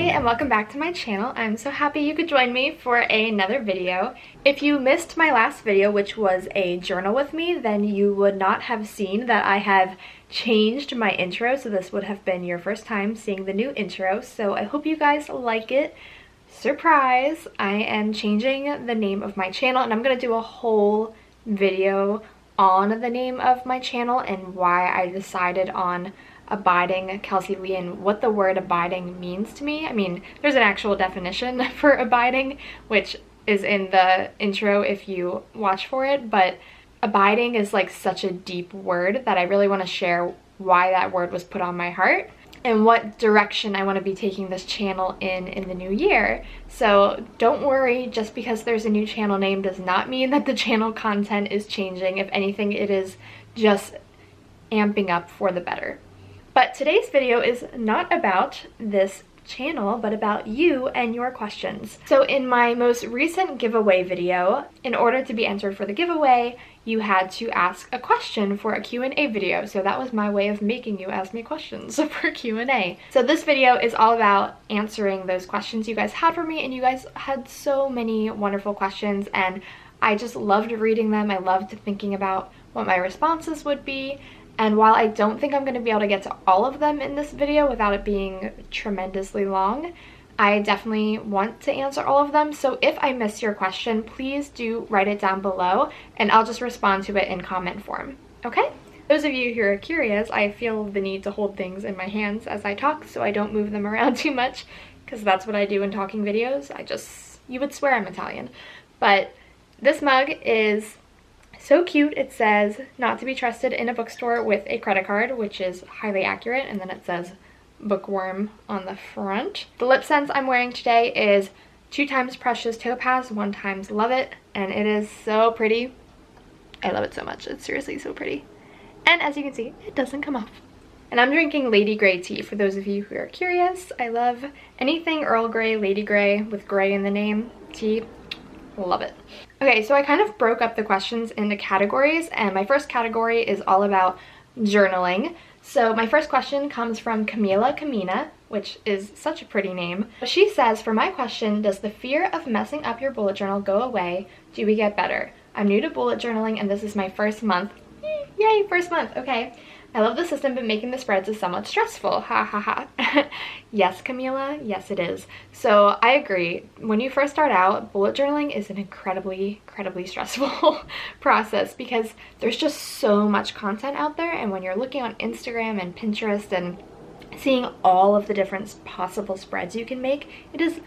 everybody, and welcome back to my channel. I'm so happy you could join me for another video. If you missed my last video, which was a journal with me, then you would not have seen that I have changed my intro, so this would have been your first time seeing the new intro. So I hope you guys like it. Surprise! I am changing the name of my channel, and I'm going to do a whole video on the name of my channel and why I decided on abiding Kelsey Lee and what the word abiding means to me. I mean, there's an actual definition for abiding, which is in the intro if you watch for it, but abiding is like such a deep word that I really want to share why that word was put on my heart and what direction I want to be taking this channel in the new year. So don't worry, just because there's a new channel name does not mean that the channel content is changing. If anything, it is just amping up for the better. But today's video is not about this channel, but about you and your questions. So in my most recent giveaway video, in order to be entered for the giveaway, you had to ask a question for a Q&A video. So that was my way of making you ask me questions for Q&A. So this video is all about answering those questions you guys had for me, and you guys had so many wonderful questions, and I just loved reading them. I loved thinking about what my responses would be. And while I don't think I'm going to be able to get to all of them in this video without it being tremendously long, I definitely want to answer all of them. So if I miss your question, please do write it down below and I'll just respond to it in comment form, okay? Those of you who are curious, I feel the need to hold things in my hands as I talk so I don't move them around too much, because that's what I do in talking videos. You would swear I'm Italian. But this mug is so cute. It says not to be trusted in a bookstore with a credit card, which is highly accurate, and then it says bookworm on the front. The lip scent I'm wearing today is 2x Precious Topaz, 1x Love It, and it is so pretty. I love it so much. It's seriously so pretty. And as you can see, it doesn't come off. And I'm drinking Lady Grey tea, for those of you who are curious. I love anything Earl Grey, Lady Grey, with Grey in the name, tea. Love it. Okay, so I kind of broke up the questions into categories, and my first category is all about journaling. So my first question comes from Camila Camina, which is such a pretty name. She says, for my question, does the fear of messing up your bullet journal go away? Do we get better? I'm new to bullet journaling and this is my first month. Yay, first month, okay. I love the system, but making the spreads is somewhat stressful. Ha ha ha. Yes, Camila, yes it is. So I agree. When you first start out, bullet journaling is an incredibly stressful process because there's just so much content out there, and when you're looking on Instagram and Pinterest and seeing all of the different possible spreads you can make, it is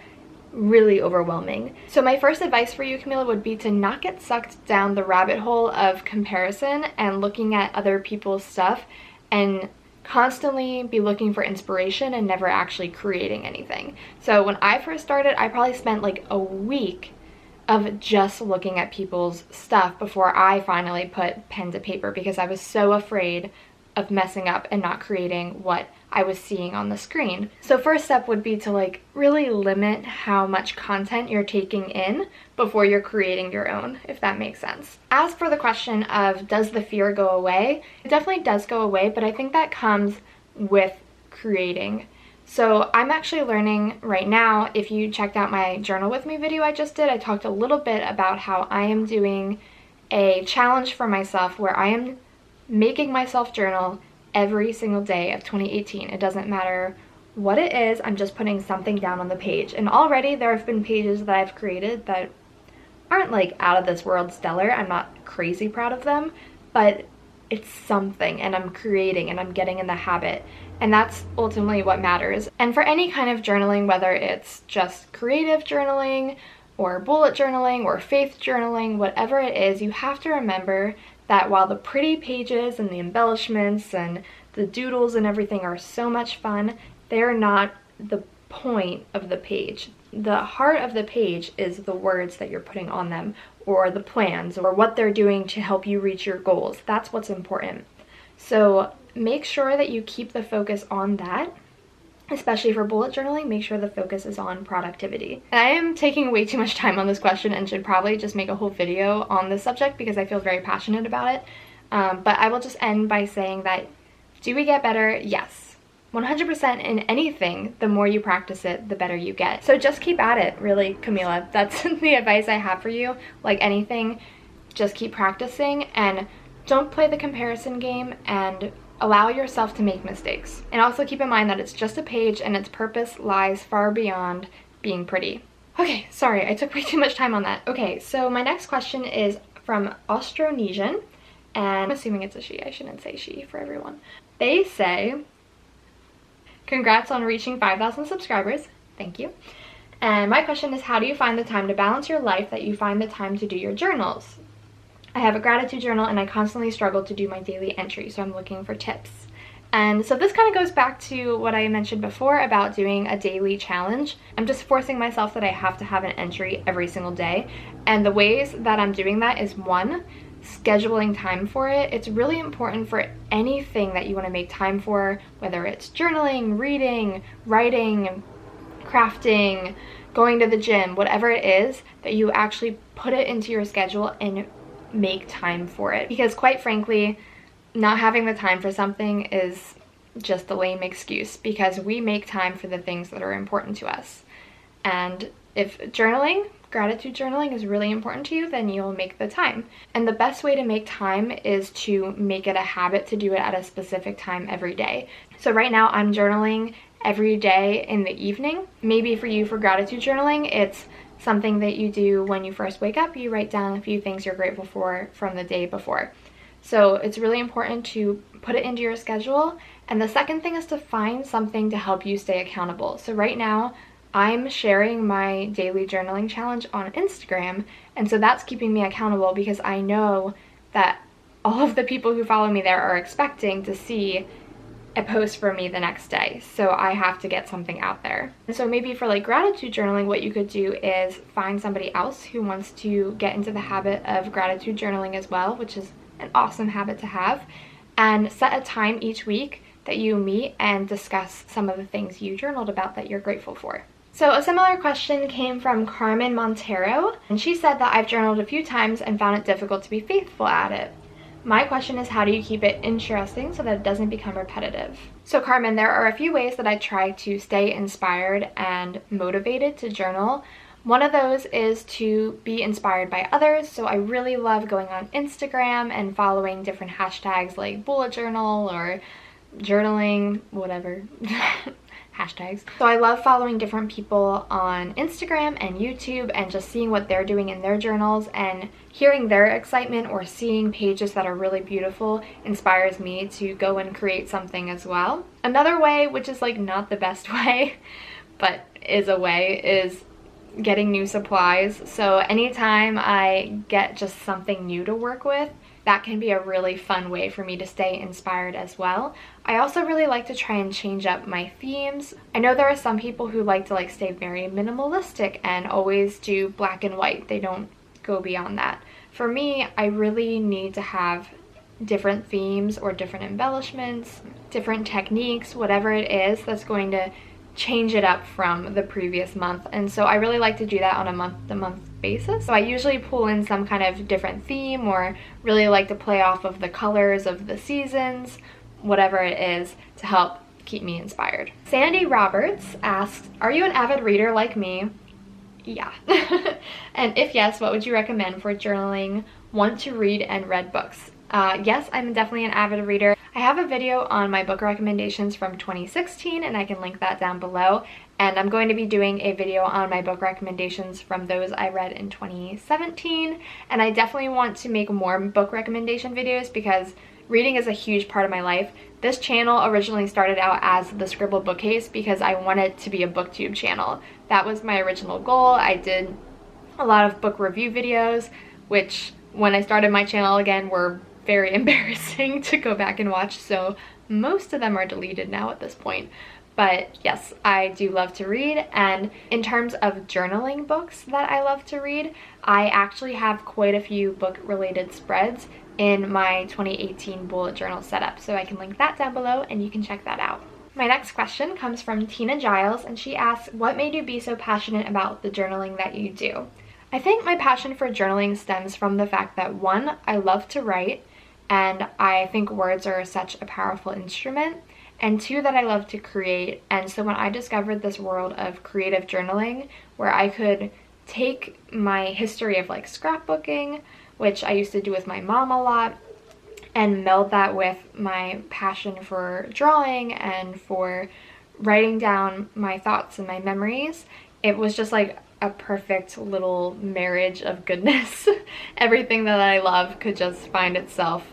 really overwhelming. So my first advice for you, Camila, would be to not get sucked down the rabbit hole of comparison and looking at other people's stuff, and constantly be looking for inspiration and never actually creating anything. So when I first started, I probably spent like a week of just looking at people's stuff before I finally put pen to paper, because I was so afraid of messing up and not creating what I was seeing on the screen. So first step would be to like really limit how much content you're taking in before you're creating your own, if that makes sense. As for the question of does the fear go away, it definitely does go away, but I think that comes with creating. So I'm actually learning right now. If you checked out my journal with me video I just did, I talked a little bit about how I am doing a challenge for myself where I am making myself journal every single day of 2018. It doesn't matter what it is, I'm just putting something down on the page. And already there have been pages that I've created that aren't like out of this world stellar. I'm not crazy proud of them, but it's something, and I'm creating and I'm getting in the habit, and that's ultimately what matters. And for any kind of journaling, whether it's just creative journaling or bullet journaling or faith journaling, whatever it is, you have to remember that while the pretty pages and the embellishments and the doodles and everything are so much fun, they're not the point of the page. The heart of the page is the words that you're putting on them, or the plans, or what they're doing to help you reach your goals. That's what's important. So make sure that you keep the focus on that. Especially for bullet journaling, make sure the focus is on productivity. And I am taking way too much time on this question and should probably just make a whole video on this subject because I feel very passionate about it. But I will just end by saying that, do we get better? Yes. 100% in anything, the more you practice it, the better you get. So just keep at it, really, Camila. That's the advice I have for you. Like anything, just keep practicing and don't play the comparison game and allow yourself to make mistakes. And also keep in mind that it's just a page and its purpose lies far beyond being pretty. Okay, sorry, I took way too much time on that. Okay, so my next question is from Austronesian, and I'm assuming it's a she. I shouldn't say she for everyone. They say, congrats on reaching 5,000 subscribers. Thank you. And my question is, how do you find the time to balance your life that you find the time to do your journals? I have a gratitude journal and I constantly struggle to do my daily entry, so I'm looking for tips. And so this kind of goes back to what I mentioned before about doing a daily challenge. I'm just forcing myself that I have to have an entry every single day. And the ways that I'm doing that is, one, scheduling time for it. It's really important for anything that you want to make time for, whether it's journaling, reading, writing, crafting, going to the gym, whatever it is, that you actually put it into your schedule and make time for it. Because quite frankly, not having the time for something is just a lame excuse, because we make time for the things that are important to us. And if journaling, gratitude journaling is really important to you, then you'll make the time. And the best way to make time is to make it a habit to do it at a specific time every day. So right now I'm journaling every day in the evening. Maybe for you, for gratitude journaling, it's something that you do when you first wake up. You write down a few things you're grateful for from the day before. So it's really important to put it into your schedule. And the second thing is to find something to help you stay accountable. So right now, I'm sharing my daily journaling challenge on Instagram, and so that's keeping me accountable because I know that all of the people who follow me there are expecting to see a post from me the next day, so I have to get something out there. And so maybe for like gratitude journaling, what you could do is find somebody else who wants to get into the habit of gratitude journaling as well, which is an awesome habit to have, and set a time each week that you meet and discuss some of the things you journaled about that you're grateful for. So a similar question came from Carmen Montero, and she said that I've journaled a few times and found it difficult to be faithful at it. My question is, how do you keep it interesting so that it doesn't become repetitive? So Carmen, there are a few ways that I try to stay inspired and motivated to journal. One of those is to be inspired by others. So I really love going on Instagram and following different hashtags like bullet journal or journaling, whatever. Hashtags. So I love following different people on Instagram and YouTube and just seeing what they're doing in their journals, and hearing their excitement or seeing pages that are really beautiful inspires me to go and create something as well. Another way, which is like not the best way, but is a way, is getting new supplies. So anytime I get just something new to work with, that can be a really fun way for me to stay inspired as well. I also really like to try and change up my themes. I know there are some people who like to stay very minimalistic and always do black and white. They don't go beyond that. For me, I really need to have different themes or different embellishments, different techniques, whatever it is that's going to change it up from the previous month. And so I really like to do that on a month-to-month basis. So I usually pull in some kind of different theme, or really like to play off of the colors of the seasons, whatever it is, to help keep me inspired. Sandy Roberts asks, are you an avid reader like me? Yeah. And if yes, what would you recommend for journaling, want to read and read books? Yes, I'm definitely an avid reader. I have a video on my book recommendations from 2016, and I can link that down below. And I'm going to be doing a video on my book recommendations from those I read in 2017. And I definitely want to make more book recommendation videos because reading is a huge part of my life. This channel originally started out as the Scribble Bookcase because I wanted to be a booktube channel. That was my original goal. I did a lot of book review videos, which when I started my channel again were very embarrassing to go back and watch, so most of them are deleted now at this point. But yes, I do love to read, and in terms of journaling books that I love to read, I actually have quite a few book related spreads in my 2018 bullet journal setup, so I can link that down below and you can check that out. My next question comes from Tina Giles, and she asks, what made you be so passionate about the journaling that you do? I think my passion for journaling stems from the fact that, one, I love to write, and I think words are such a powerful instrument, and 2, that I love to create. And so when I discovered this world of creative journaling where I could take my history of like scrapbooking, which I used to do with my mom a lot, and meld that with my passion for drawing and for writing down my thoughts and my memories, it was just like a perfect little marriage of goodness. Everything that I love could just find itself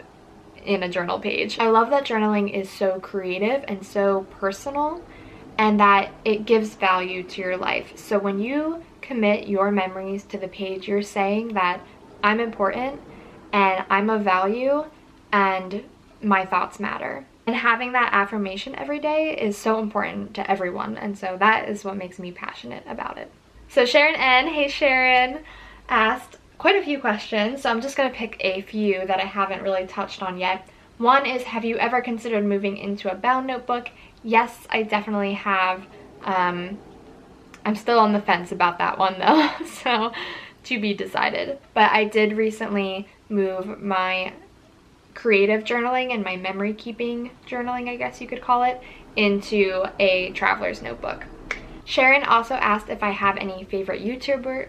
in a journal page. I love that journaling is so creative and so personal, and that it gives value to your life. So when you commit your memories to the page, you're saying that I'm important and I'm of value and my thoughts matter. And having that affirmation every day is so important to everyone, and so that is what makes me passionate about it. So Sharon N, hey Sharon, asked quite a few questions, so I'm just going to pick a few that I haven't really touched on yet. One is, have you ever considered moving into a bound notebook? Yes, I definitely have. I'm still on the fence about that one though, so to be decided. But I did recently move my creative journaling and my memory keeping journaling, I guess you could call it, into a traveler's notebook. Sharon also asked if I have any favorite YouTubers.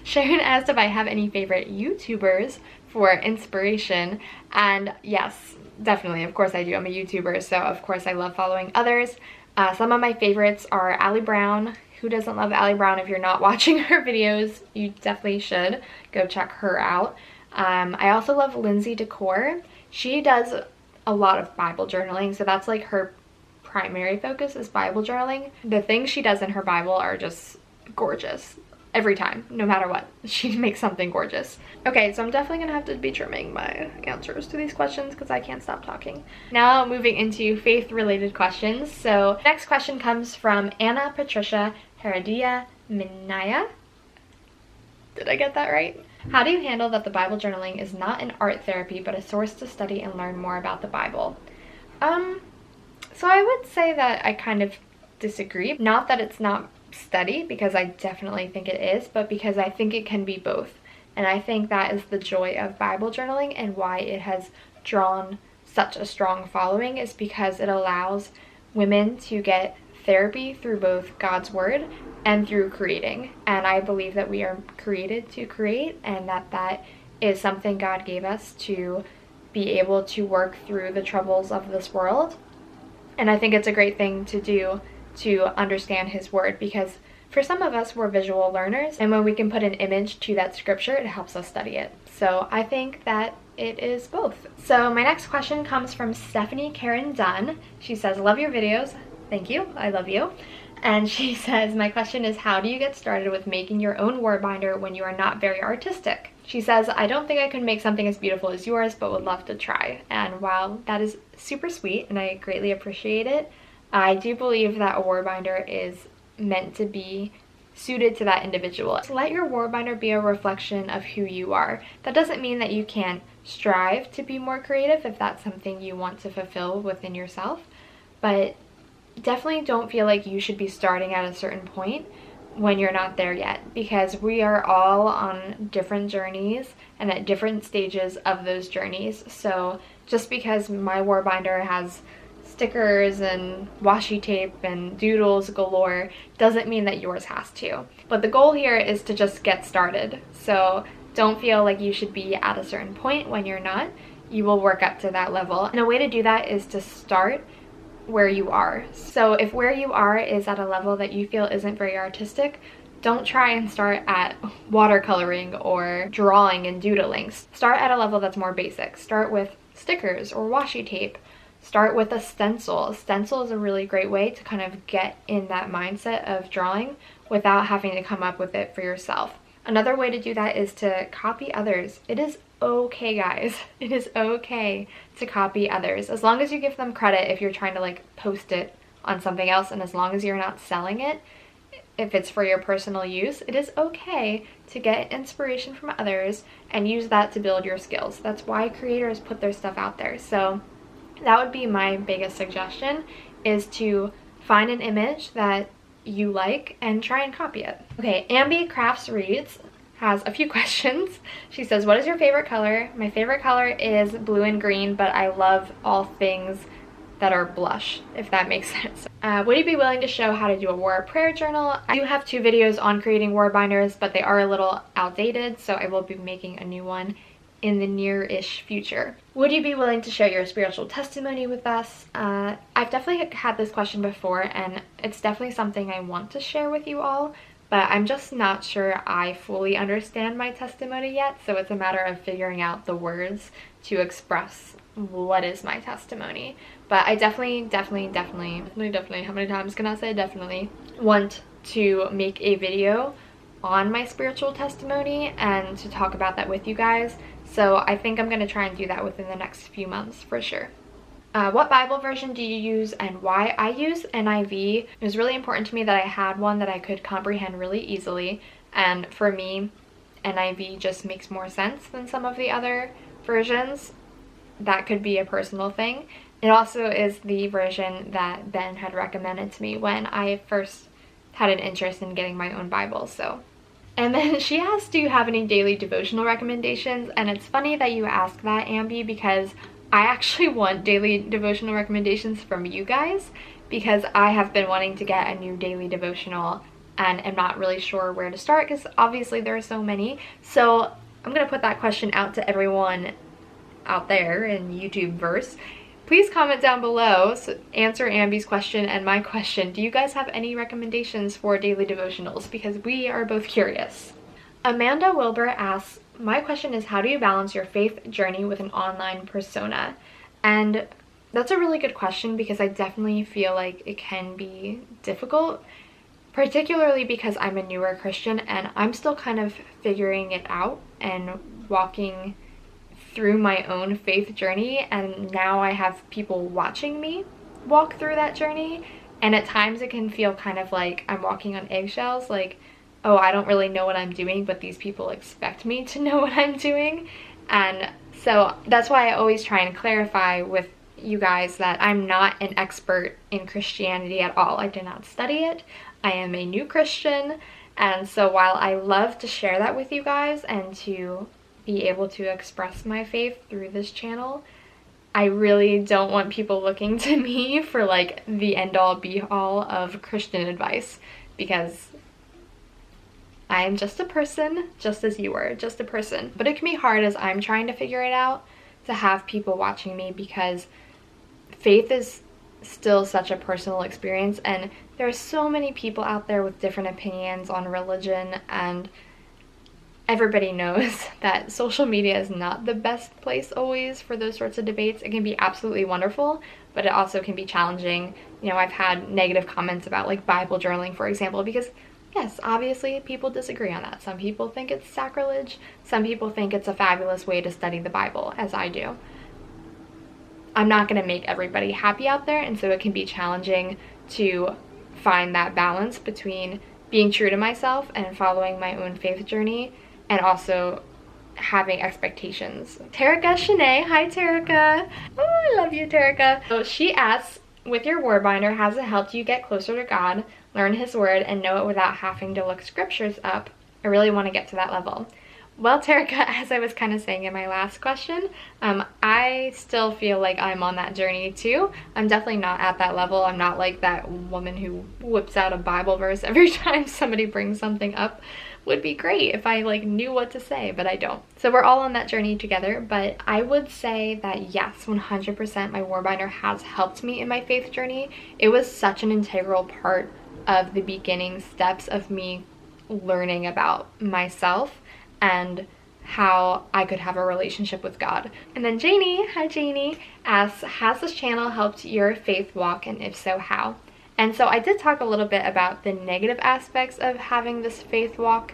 Sharon asked if I have any favorite YouTubers for inspiration, and yes, definitely, of course I do. I'm a YouTuber, so of course I love following others. Some of my favorites are Allie Brown. Who doesn't love Allie Brown? If you're not watching her videos, you definitely should go check her out. I also love Lindsay Decor. She does a lot of Bible journaling, so that's like her primary focus is Bible journaling. The things she does in her Bible are just gorgeous. Every time, no matter what, she makes something gorgeous. Okay, so I'm definitely gonna have to be trimming my answers to these questions because I can't stop talking. Now moving into faith-related questions. So next question comes from Anna Patricia Heredia Minaya. Did I get that right? How do you handle that the Bible journaling is not an art therapy but a source to study and learn more about the Bible? So I would say that I kind of disagree. Not that it's not study, because I definitely think it is, but because I think it can be both. And I think that is the joy of Bible journaling and why it has drawn such a strong following, is because it allows women to get therapy through both God's word and through creating. And I believe that we are created to create, and that is something God gave us to be able to work through the troubles of this world. And I think it's a great thing to do to understand his word, because for some of us, we're visual learners, and when we can put an image to that scripture, it helps us study it. So I think that it is both. So my next question comes from Stephanie Karen Dunn. She says, love your videos. Thank you. I love you. And she says, my question is, how do you get started with making your own word binder when you are not very artistic? She says, I don't think I could make something as beautiful as yours, but would love to try. And while that is super sweet and I greatly appreciate it, I do believe that a word binder is meant to be suited to that individual. So let your word binder be a reflection of who you are. That doesn't mean that you can't strive to be more creative if that's something you want to fulfill within yourself, but definitely don't feel like you should be starting at a certain point when you're not there yet, because we are all on different journeys and at different stages of those journeys. So just because my word binder has stickers and washi tape and doodles galore doesn't mean that yours has to. But the goal here is to just get started. So don't feel like you should be at a certain point when you're not. You will work up to that level. And a way to do that is to start where you are. So if where you are is at a level that you feel isn't very artistic, don't try and start at watercoloring or drawing and doodling. Start at a level that's more basic. Start with stickers or washi tape. Start with a stencil. A stencil is a really great way to kind of get in that mindset of drawing without having to come up with it for yourself. Another way to do that is to copy others. It is okay, guys. It is okay to copy others, as long as you give them credit if you're trying to like post it on something else, and as long as you're not selling it. If it's for your personal use, it is okay to get inspiration from others and use that to build your skills. That's why creators put their stuff out there. So that would be my biggest suggestion, is to find an image that you like and try and copy it. Okay, Ambi Crafts reads, has a few questions. She says, what is your favorite color? My favorite color is blue and green, but I love all things that are blush, if that makes sense. Would you be willing to show how to do a war prayer journal? I do have 2 videos on creating war binders, but they are a little outdated, so I will be making a new one in the near-ish future. Would you be willing to share your spiritual testimony with us? I've definitely had this question before, and it's definitely something I want to share with you all, but I'm just not sure I fully understand my testimony yet, so it's a matter of figuring out the words to express what is my testimony. But I definitely, how many times can I say definitely, want to make a video on my spiritual testimony and to talk about that with you guys. So I think I'm going to try and do that within the next few months for sure. What Bible version do you use and why? I use NIV. It was really important to me that I had one that I could comprehend really easily, and for me, NIV just makes more sense than some of the other versions. That could be a personal thing. It also is the version that Ben had recommended to me when I first had an interest in getting my own Bible, so. And then she asked, do you have any daily devotional recommendations? And it's funny that you ask that, Ambi, because I actually want daily devotional recommendations from you guys, because I have been wanting to get a new daily devotional and am not really sure where to start because obviously there are so many. So I'm going to put that question out to everyone out there in YouTube verse. Please comment down below, so answer Ambi's question and my question. Do you guys have any recommendations for daily devotionals? Because we are both curious. Amanda Wilbur asks, my question is, how do you balance your faith journey with an online persona? And that's a really good question because I definitely feel like it can be difficult, particularly because I'm a newer Christian and I'm still kind of figuring it out and walking through my own faith journey, and now I have people watching me walk through that journey, and at times it can feel kind of like I'm walking on eggshells, like, oh, I don't really know what I'm doing, but these people expect me to know what I'm doing. And so that's why I always try and clarify with you guys that I'm not an expert in Christianity at all. I did not study it. I am a new Christian, and so while I love to share that with you guys and to be able to express my faith through this channel, I really don't want people looking to me for like the end-all be-all of Christian advice, because I am just a person, just as you are, just a person. But it can be hard as I'm trying to figure it out to have people watching me, because faith is still such a personal experience, and there are so many people out there with different opinions on religion, and everybody knows that social media is not the best place always for those sorts of debates. It can be absolutely wonderful, but it also can be challenging. You know, I've had negative comments about like Bible journaling, for example, because yes, obviously people disagree on that. Some people think it's sacrilege. Some people think it's a fabulous way to study the Bible, as I do. I'm not going to make everybody happy out there, and so it can be challenging to find that balance between being true to myself and following my own faith journey, and also having expectations. Tarika Shanae, hi Tarika. Oh, I love you, Tarika. So she asks, with your war binder, has it helped you get closer to God, learn his word, and know it without having to look scriptures up? I really want to get to that level. Well, Tarika, as I was kind of saying in my last question, I still feel like I'm on that journey too. I'm definitely not at that level. I'm not like that woman who whips out a Bible verse every time somebody brings something up. Would be great if I like knew what to say, but I don't. So we're all on that journey together, but I would say that yes, 100% my war binder has helped me in my faith journey. It was such an integral part of the beginning steps of me learning about myself and how I could have a relationship with God. And then Janie, hi Janie, asks, has this channel helped your faith walk, and if so, how? And so I did talk a little bit about the negative aspects of having this faith walk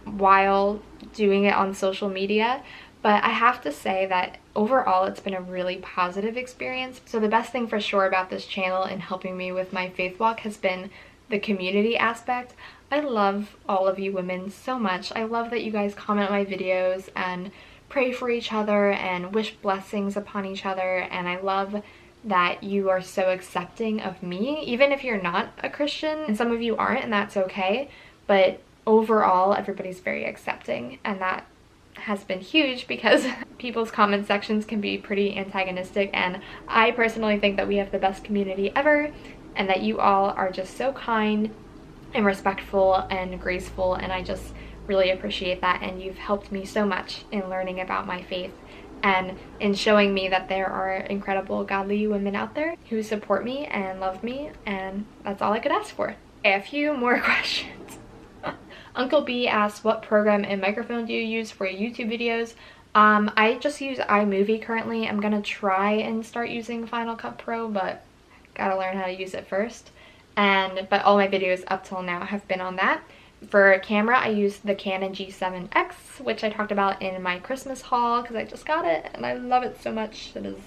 while doing it on social media, but I have to say that overall it's been a really positive experience. So the best thing for sure about this channel and helping me with my faith walk has been the community aspect. I love all of you women so much. I love that you guys comment on my videos and pray for each other and wish blessings upon each other, and I love that you are so accepting of me, even if you're not a Christian, and some of you aren't, and that's okay, but overall everybody's very accepting, and that has been huge because people's comment sections can be pretty antagonistic, and I personally think that we have the best community ever and that you all are just so kind and respectful and graceful, and I just really appreciate that, and you've helped me so much in learning about my faith and in showing me that there are incredible godly women out there who support me and love me, and that's all I could ask for. Okay, a few more questions. Uncle B asks, what program and microphone do you use for your YouTube videos? I just use iMovie currently. I'm gonna try and start using Final Cut Pro, but gotta learn how to use it first. But all my videos up till now have been on that. For camera, I use the Canon G7X, which I talked about in my Christmas haul because I just got it and I love it so much. It is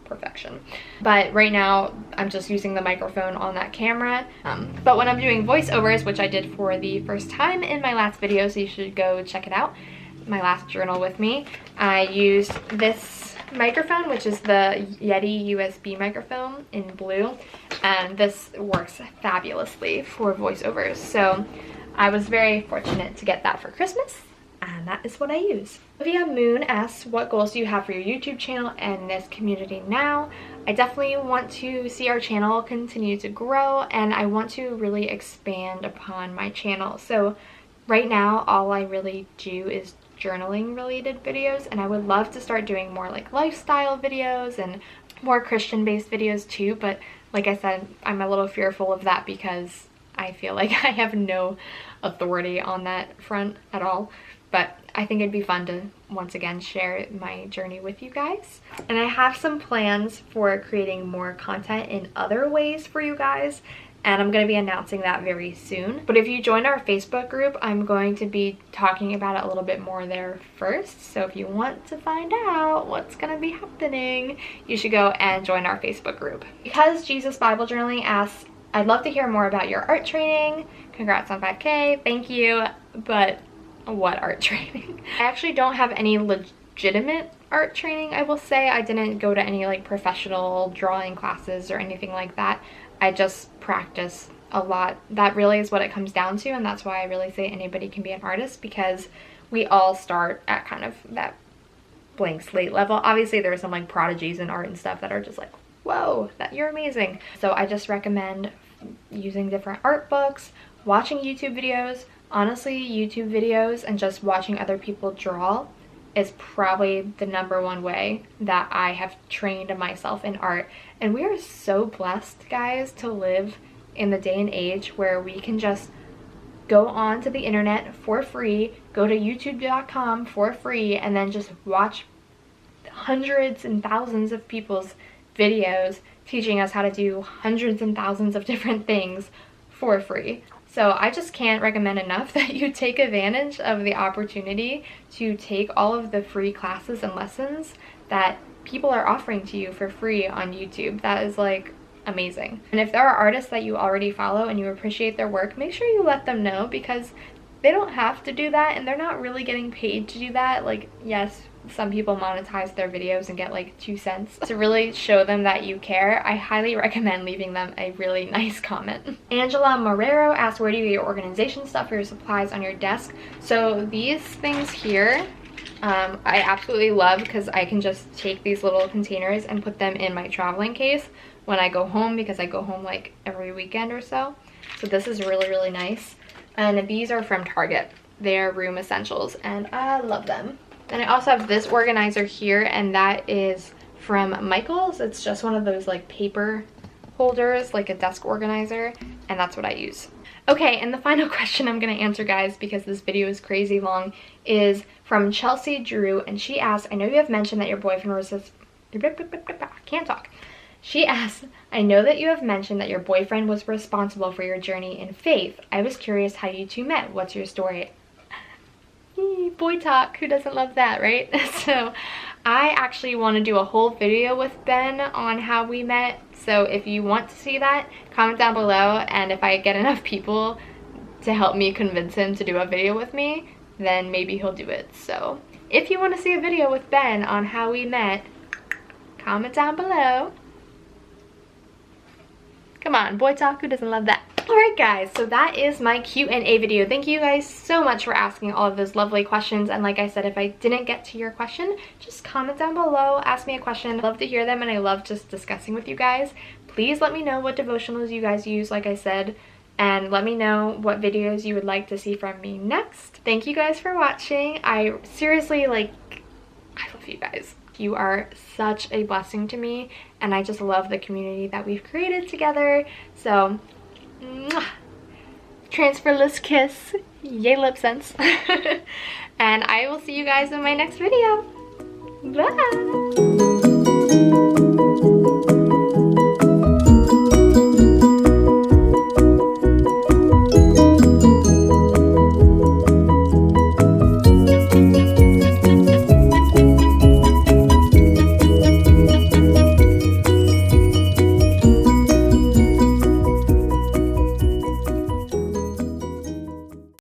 perfection. But right now, I'm just using the microphone on that camera. But when I'm doing voiceovers, which I did for the first time in my last video, so you should go check it out, my last journal with me, I used this microphone, which is the Yeti USB microphone in blue, and this works fabulously for voiceovers. So I was very fortunate to get that for Christmas, and that is what I use. Olivia Moon asks, what goals do you have for your YouTube channel and this community now? I definitely want to see our channel continue to grow, and I want to really expand upon my channel. So right now, all I really do is journaling related videos, and I would love to start doing more like lifestyle videos and more Christian based videos too, but like I said, I'm a little fearful of that because I feel like I have no authority on that front at all. But I think it'd be fun to once again share my journey with you guys. And I have some plans for creating more content in other ways for you guys, and I'm going to be announcing that very soon. But if you join our Facebook group, I'm going to be talking about it a little bit more there first. So if you want to find out what's going to be happening, you should go and join our Facebook group. Because Jesus Bible Journaling asks, I'd love to hear more about your art training. Congrats on 5K. Thank you. But what art training? I actually don't have any legitimate art training, I will say. I didn't go to any like professional drawing classes or anything like that. I just practice a lot. That really is what it comes down to, and that's why I really say anybody can be an artist, because we all start at kind of that blank slate level. Obviously there are some like prodigies in art and stuff that are just like, whoa, that you're amazing. So I just recommend using different art books, watching YouTube videos. Honestly, YouTube videos and just watching other people draw is probably the #1 way that I have trained myself in art. And we are so blessed, guys, to live in the day and age where we can just go on to the internet for free, go to youtube.com for free, and then just watch hundreds and thousands of people's videos teaching us how to do hundreds and thousands of different things for free. So I just can't recommend enough that you take advantage of the opportunity to take all of the free classes and lessons that people are offering to you for free on YouTube. That is like amazing. And if there are artists that you already follow and you appreciate their work, make sure you let them know, because they don't have to do that and they're not really getting paid to do that. Like, yes, some people monetize their videos and get like 2 cents. To really show them that you care, I highly recommend leaving them a really nice comment. Angela Marrero asked, where do you get your organization stuff for your supplies on your desk? So these things here, I absolutely love, because I can just take these little containers and put them in my traveling case when I go home, because I go home like every weekend or so. So this is really, really nice. And these are from Target. They're room essentials and I love them. And I also have this organizer here, and that is from Michael's. It's just one of those like paper holders, like a desk organizer, and that's what I use. Okay, and the final question I'm gonna answer, guys, because this video is crazy long, is from Chelsea Drew, and she asks, I know you have mentioned that your boyfriend was can't talk. She asks, I know that you have mentioned that your boyfriend was responsible for your journey in faith. I was curious how you two met. What's your story? Boy talk, who doesn't love that, right? So I actually want to do a whole video with Ben on how we met. So if you want to see that, comment down below, and if I get enough people to help me convince him to do a video with me, then maybe he'll do it. So if you want to see a video with Ben on how we met, comment down below. Come on, boy talk, who doesn't love that? Alright guys, so that is my Q&A video. Thank you guys so much for asking all of those lovely questions, and like I said, if I didn't get to your question, just comment down below, ask me a question. I love to hear them and I love just discussing with you guys. Please let me know what devotionals you guys use, like I said, and let me know what videos you would like to see from me next. Thank you guys for watching. I seriously, I love you guys. You are such a blessing to me, and I just love the community that we've created together. So, mwah, transferless kiss. Yay, lip sense. And I will see you guys in my next video. Bye!